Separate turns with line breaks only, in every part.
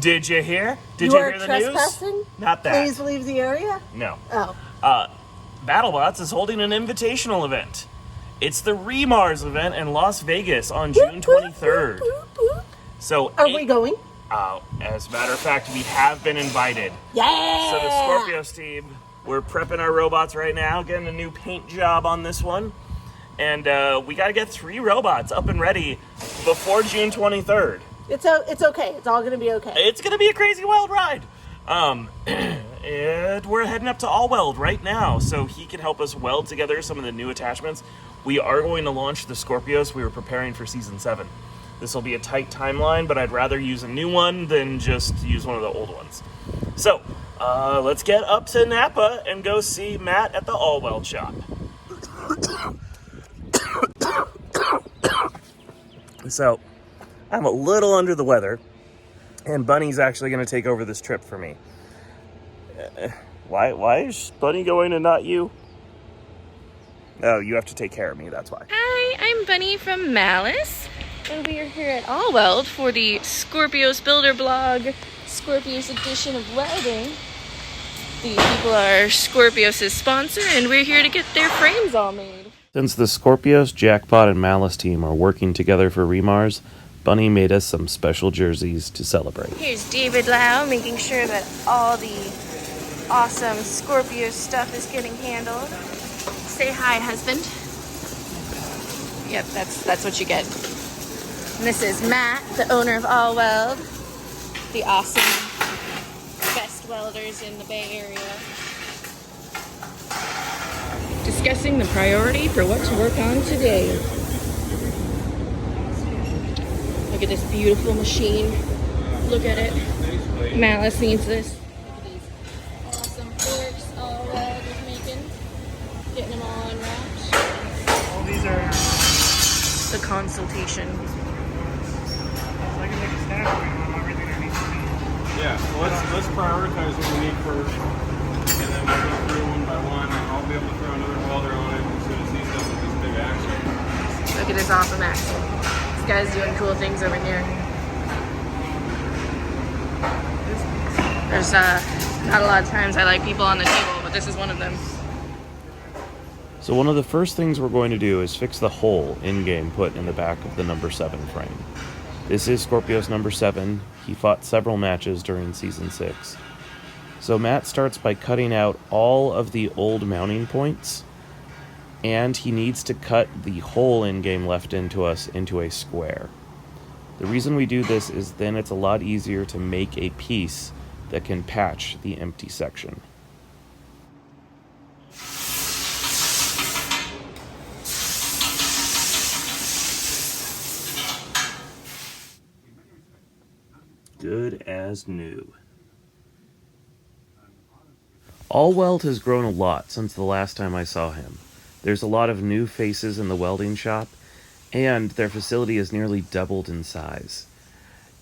Did you hear? Did
you
you hear the news?
trespassing?
Not that.
Please leave the area?
No.
Oh.
Battlebots is holding an invitational event. It's the ReMARS event in Las Vegas on June 23rd. So
are we going?
As a matter of fact, we have been invited.
Yeah!
So the Skorpios team, we're prepping our robots right now, getting a new paint job on this one. And we got to get 3 robots up and ready before June 23rd.
It's okay. It's all going to be okay.
It's going to be a crazy wild ride. And we're heading up to Allweld right now, so he can help us weld together some of the new attachments. We are going to launch the Skorpios. We were preparing for Season 7. This will be a tight timeline, but I'd rather use a new one than just use one of the old ones. So, let's get up to Napa and go see Matt at the Weld Shop. So, I'm a little under the weather, and Bunny's actually going to take over this trip for me. Why is Bunny going and not you? Oh, you have to take care of me, that's why.
Hi, I'm Bunny from Malice, and we are here at Allweld for the Skorpios Builder Blog Skorpios edition of Welding. These people are Skorpios' sponsor, and we're here to get their frames all made.
Since the Skorpios, Jackpot, and Malice team are working together for ReMARS, Bunny made us some special jerseys to celebrate.
Here's David Lau making sure that all the awesome Skorpios stuff is getting handled. Say hi, husband. Yep, that's what you get. And this is Matt, the owner of Allweld, the awesome best welders in the Bay Area. Discussing the priority for what to work on today. Look at this beautiful machine. Look at it. Malice needs this. Look at these awesome forks Allweld is making. Getting them all unwrapped.
All these are...
The consultation.
So I can make a stack on everything I need to do.
Yeah, so let's prioritize what we need first, and then we'll go through one by one. I'll be able to throw another welder on it as soon as he's done with this big axle.
Look at this awesome axle. This guy's doing cool things over here. There's not a lot of times I like people on the table, but this is one of them.
So one of the first things we're going to do is fix the hole in-game put in the back of the number 7 frame. This is Skorpios number 7. He fought several matches during Season 6. So Matt starts by cutting out all of the old mounting points, and he needs to cut the hole in-game left into us into a square. The reason we do this is then it's a lot easier to make a piece that can patch the empty section. Good as new. Allweld has grown a lot since the last time I saw him. There's a lot of new faces in the welding shop, and their facility has nearly doubled in size.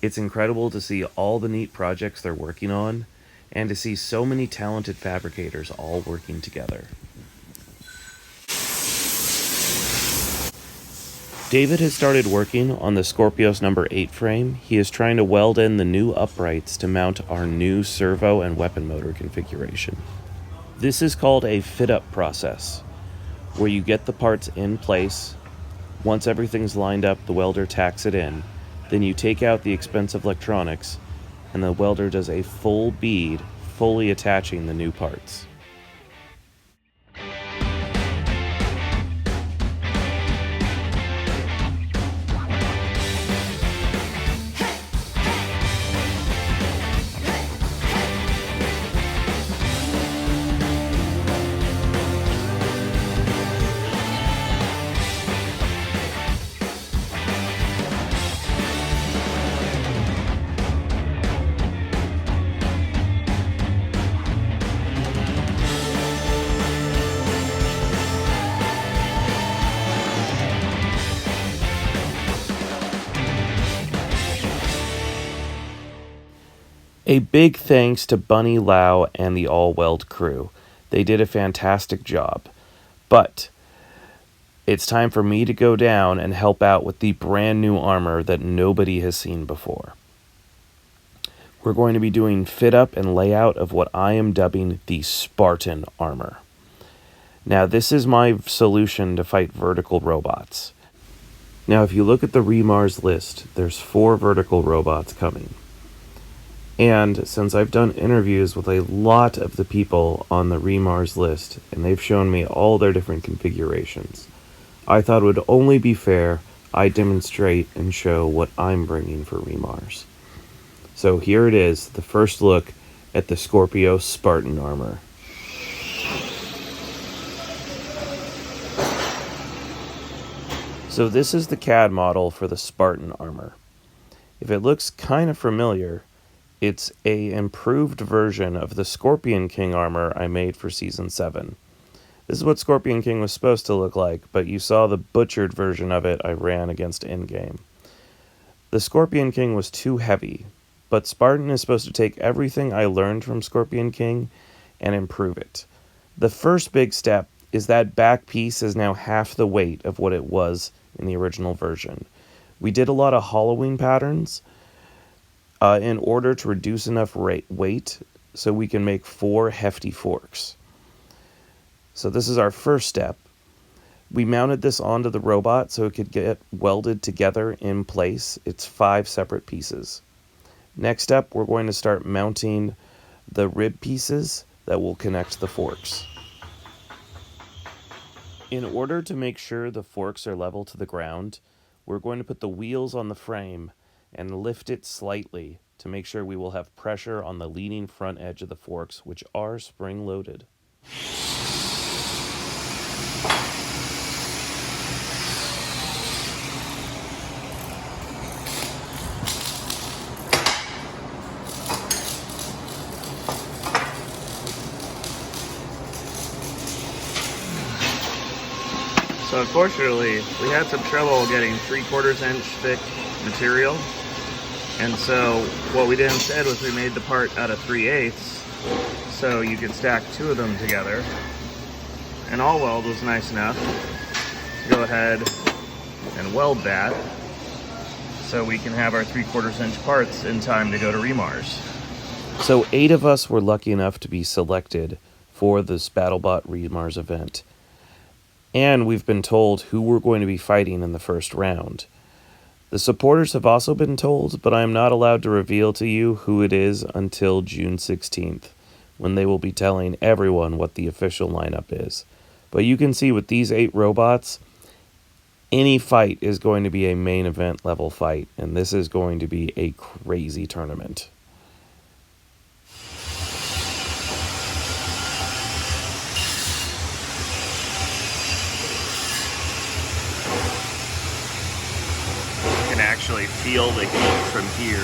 It's incredible to see all the neat projects they're working on, and to see so many talented fabricators all working together. David has started working on the Skorpios number 8 frame. He is trying to weld in the new uprights to mount our new servo and weapon motor configuration. This is called a fit-up process, where you get the parts in place. Once everything's lined up, the welder tacks it in. Then you take out the expensive electronics, and the welder does a full bead, fully attaching the new parts. A big thanks to Bunny Lau and the Allweld crew. They did a fantastic job. But it's time for me to go down and help out with the brand new armor that nobody has seen before. we're going to be doing fit up and layout of what I am dubbing the Spartan armor. Now, this is my solution to fight vertical robots. Now, if you look at the ReMARS list, there's 4 vertical robots coming. And since I've done interviews with a lot of the people on the ReMARS list, and they've shown me all their different configurations, I thought it would only be fair I demonstrate and show what I'm bringing for ReMARS. So here it is, the first look at the Skorpios Spartan armor. So this is the CAD model for the Spartan armor. If it looks kind of familiar, it's a improved version of the Scorpion King armor I made for Season 7. This is what Scorpion King was supposed to look like, but you saw the butchered version of it I ran against in-game. The Scorpion King was too heavy, but Spartan is supposed to take everything I learned from Scorpion King and improve it. The first big step is that back piece is now half the weight of what it was in the original version. We did a lot of hollowing patterns in order to reduce enough weight so we can make 4 hefty forks. So this is our first step. We mounted this onto the robot so it could get welded together in place. It's 5 separate pieces. Next up, we're going to start mounting the rib pieces that will connect the forks. In order to make sure the forks are level to the ground, we're going to put the wheels on the frame and lift it slightly to make sure we will have pressure on the leading front edge of the forks, which are spring-loaded.
So unfortunately, we had some trouble getting 3/4 inch thick material. And so what we did instead was we made the part out of 3/8 so you could stack 2 of them together. And Allweld was nice enough to go ahead and weld that so we can have our 3/4 inch parts in time to go to ReMARS.
So 8 of us were lucky enough to be selected for this Battlebot ReMARS event. And we've been told who we're going to be fighting in the first round. The supporters have also been told, but I am not allowed to reveal to you who it is until June 16th, when they will be telling everyone what the official lineup is. But you can see with these 8 robots, any fight is going to be a main event level fight, and this is going to be a crazy tournament.
Actually feel the heat from here.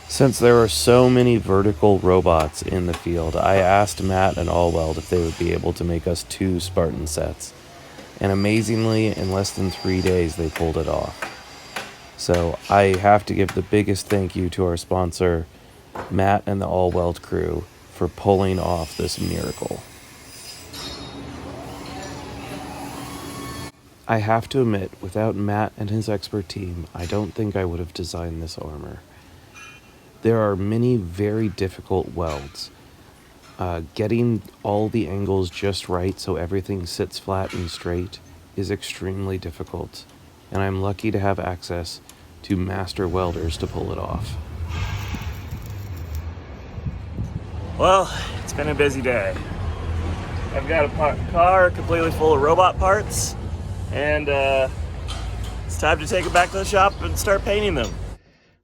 Since there are so many vertical robots in the field, I asked Matt and Allweld if they would be able to make us 2 Spartan sets. And amazingly, in less than 3 days, they pulled it off. So I have to give the biggest thank you to our sponsor, Matt and the Allweld crew, for pulling off this miracle. I have to admit, without Matt and his expert team, I don't think I would have designed this armor. There are many very difficult welds. Getting all the angles just right so everything sits flat and straight is extremely difficult, and I'm lucky to have access to master welders to pull it off.
Well, it's been a busy day. I've got a car completely full of robot parts, and it's time to take it back to the shop and start painting them.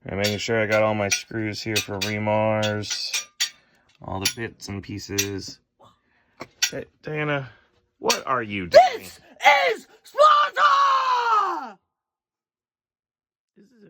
I'm making sure I got all my screws here for ReMARS, all the bits and pieces. Hey, Diana, what are you doing?
This is Sparta!
This is a